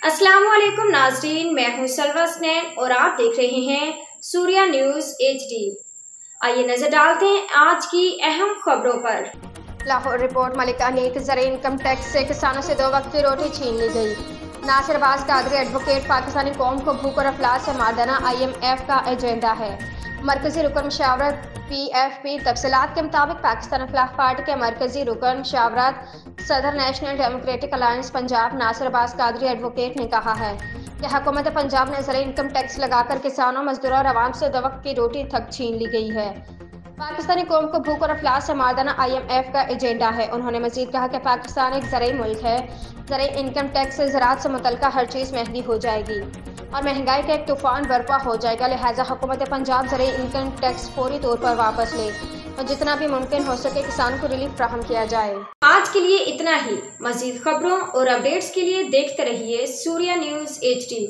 अस्सलाम वालेकुम नाज़रीन, मैं हूं सलवा स्नैन और आप देख रहे हैं सूर्या न्यूज़ HD। आइए नजर डालते हैं आज की अहम खबरों पर। लाहौर रिपोर्ट। मलिक अनीक ज़रिए इनकम टैक्स से किसानों से 2 वक्त की रोटी छीन ली गई। नासिर अब्बास कादरी एडवोकेट पाकिस्तानी कौम को भूख और अफलास से मारना IMF का एजेंडा है। मरकजी रुकन मशावरत PFP तफसीलात के मुताबिक पाकिस्तान इस्लाह पार्टी के मरकजी रुकन मशावरत सदर National Democratic Alliance Punjab Nasir Abbas Qadri advocate ने कहा है कि हुकूमत पंजाब ने ज़रिए इनकम टैक्स लगाकर किसानों, मजदूरों और आवाम से 2 वक्त की रोटी तक छीन ली गई है। पाकिस्तानी कौम को भूख और अफलास से मारना IMF का एजेंडा है। उन्होंने मजीद कहा कि पाकिस्तान एक ज़राई मुल्क है। ज़राई इनकम टैक्स से ज़राअत से मुतल्लिक़ हर चीज़ महंगी हो जाएगी और महंगाई का एक तूफ़ान बर्पा हो जाएगा। लिहाजा हुकूमत पंजाब ज़राई इनकम टैक्स फौरी तौर पर वापस ले और जितना भी मुमकिन हो सके किसान को रिलीफ फ्राहम किया जाए। आज के लिए इतना ही। मज़ीद खबरों और अपडेट्स के लिए देखते रहिए सूर्या न्यूज़ HD।